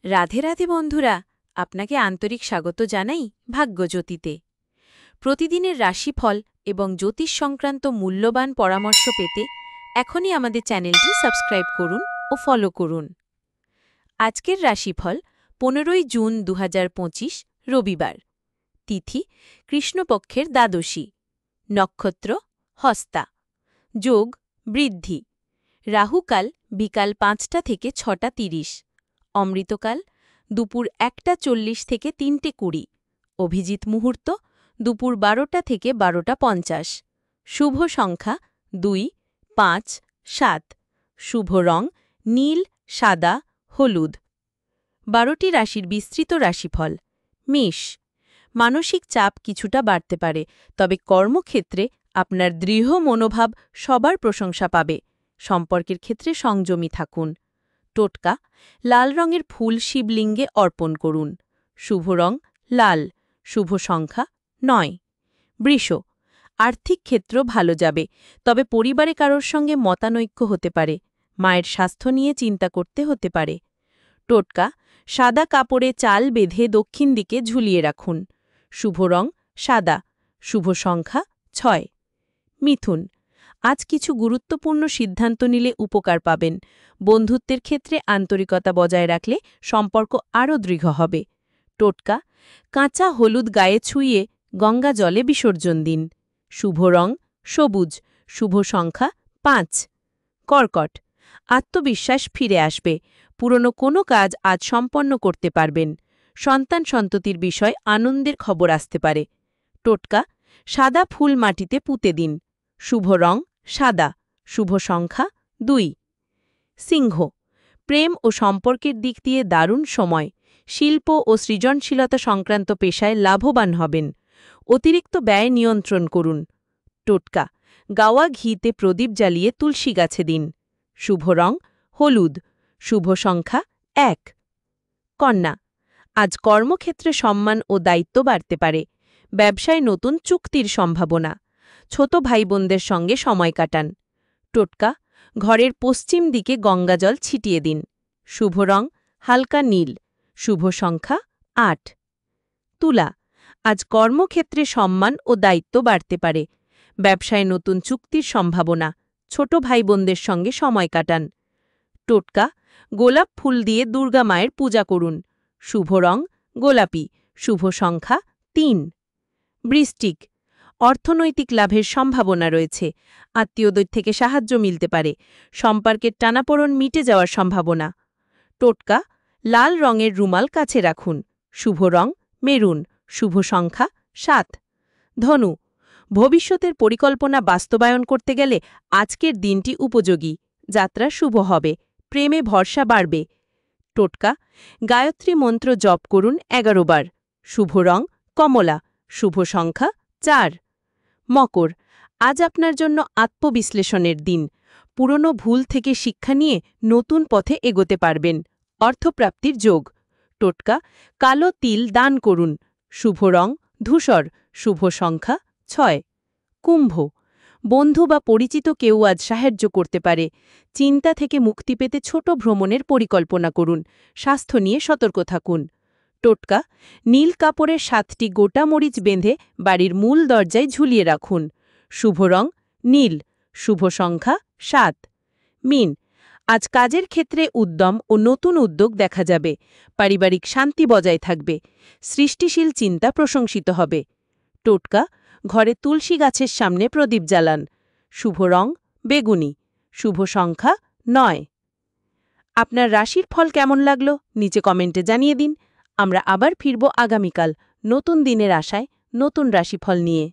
রাধে রাধে বন্ধুরা, আপনাকে আন্তরিক স্বাগত জানাই ভাগ্যজ্যোতিতে। প্রতিদিনের রাশিফল এবং জ্যোতিষ সংক্রান্ত মূল্যবান পরামর্শ পেতে এখনই আমাদের চ্যানেলটি সাবস্ক্রাইব করুন ও ফলো করুন। আজকের রাশিফল 15 জুন 2025 রবিবার। তিথি কৃষ্ণপক্ষের দ্বাদশী, নক্ষত্র হস্তা, যোগ বৃদ্ধি, রাহুকাল বিকাল 5টা থেকে 6টা 30, অমৃতকাল দুপুর 1টা 40 থেকে 3টে 20, অভিজিৎ মুহূর্ত দুপুর 12টা থেকে 12টা 50, শুভ সংখ্যা 2, 5, 7, শুভ রং নীল, সাদা, হলুদ। 12টি রাশির বিস্তৃত রাশিফল। মেষ, মানসিক চাপ কিছুটা বাড়তে পারে, তবে কর্মক্ষেত্রে আপনার দৃঢ় মনোভাব সবার প্রশংসা পাবে। সম্পর্কের ক্ষেত্রে সংযমী থাকুন। টোটকা, লাল রঙের ফুল শিবলিঙ্গে অর্পণ করুন। শুভ রং লাল, শুভ সংখ্যা 9। বৃষ, আর্থিক ক্ষেত্র ভালো যাবে, তবে পরিবারে কারোর সঙ্গে মতানৈক্য হতে পারে। মায়ের স্বাস্থ্য নিয়ে চিন্তা করতে হতে পারে। টোটকা, সাদা কাপড়ে চাল বেঁধে দক্ষিণ দিকে ঝুলিয়ে রাখুন। শুভ রং সাদা, শুভ সংখ্যা 6। মিথুন, আজ কিছু গুরুত্বপূর্ণ সিদ্ধান্ত নিলে উপকার পাবেন। বন্ধুত্বের ক্ষেত্রে আন্তরিকতা বজায় রাখলে সম্পর্ক আরও দৃঢ় হবে। টোটকা, কাঁচা হলুদ গায়ে ছুঁয়ে গঙ্গা জলে বিসর্জন দিন। শুভ রং সবুজ, শুভ সংখ্যা 5। কর্কট, আত্মবিশ্বাস ফিরে আসবে। পুরনো কোনো কাজ আজ সম্পন্ন করতে পারবেন। সন্তান সন্ততির বিষয় আনন্দের খবর আসতে পারে। টোটকা, সাদা ফুল মাটিতে পুঁতে দিন। শুভ রং সাদা, শুভ সংখ্যা 2। সিংহ, প্রেম ও সম্পর্কের দিক দিয়ে দারুণ সময়। শিল্প ও সৃজনশীলতা সংক্রান্ত পেশায় লাভবান হবেন। অতিরিক্ত ব্যয় নিয়ন্ত্রণ করুন। টোটকা, গাওয়া ঘিতে প্রদীপ জ্বালিয়ে তুলসী গাছে দিন। শুভ রং হলুদ, শুভ সংখ্যা 1। কন্যা, আজ কর্মক্ষেত্রে সম্মান ও দায়িত্ব বাড়তে পারে। ব্যবসায় নতুন চুক্তির সম্ভাবনা। ছোট ভাইবোনদের সঙ্গে সময় কাটান। টোটকা, ঘরের পশ্চিম দিকে গঙ্গাজল ছিটিয়ে দিন। শুভ রং হালকা নীল, শুভ সংখ্যা 8। তুলা, আজ কর্মক্ষেত্রে সম্মান ও দায়িত্ব বাড়তে পারে। ব্যবসায় নতুন চুক্তির সম্ভাবনা। ছোট ভাইবোনদের সঙ্গে সময় কাটান। টোটকা, গোলাপ ফুল দিয়ে দুর্গা মায়ের পূজা করুন। শুভ রং গোলাপি, শুভ সংখ্যা 3। বৃশ্চিক, অর্থনৈতিক লাভের সম্ভাবনা রয়েছে। আত্মীয়দের থেকে সাহায্য মিলতে পারে। সম্পর্কের টানাপোড়েন মিটে যাওয়ার সম্ভাবনা। টোটকা, লাল রঙের রুমাল কাছে রাখুন। শুভ রং মেরুন, শুভ সংখ্যা 7। ধনু, ভবিষ্যতের পরিকল্পনা বাস্তবায়ন করতে গেলে আজকের দিনটি উপযোগী। যাত্রা শুভ হবে, প্রেমে ভরসা বাড়বে। টোটকা, গায়ত্রী মন্ত্র জপ করুন 11 বার। শুভ রং কমলা, শুভ সংখ্যা 4। মকর, আজ আপনার জন্য আত্মবিশ্লেষণের দিন। পুরনো ভুল থেকে শিক্ষা নিয়ে নতুন পথে এগোতে পারবেন। অর্থপ্রাপ্তির যোগ। টোটকা, কালো তিল দান করুন। শুভ রং ধূসর, শুভ সংখ্যা 6। কুম্ভ, বন্ধু বা পরিচিত কেউ আজ সাহায্য করতে পারে। চিন্তা থেকে মুক্তি পেতে ছোট ভ্রমণের পরিকল্পনা করুন। স্বাস্থ্য নিয়ে সতর্ক থাকুন। টোটকা, নীল কাপড়ের 7টি গোটা মরিচ বেঁধে বাড়ির মূল দরজায় ঝুলিয়ে রাখুন। শুভ রং নীল, শুভ সংখ্যা 7। মীন, আজ কাজের ক্ষেত্রে উদ্যম ও নতুন উদ্যোগ দেখা যাবে। পারিবারিক শান্তি বজায় থাকবে। সৃষ্টিশীল চিন্তা প্রশংসিত হবে। টোটকা, ঘরে তুলসী গাছের সামনে প্রদীপ জ্বালান। শুভ রং বেগুনি, শুভ সংখ্যা 9। আপনার রাশির ফল কেমন লাগলো নিচে কমেন্টে জানিয়ে দিন। আমরা আবার ফিরব আগামীকাল নতুন দিনের আশায়, নতুন রাশিফল নিয়ে।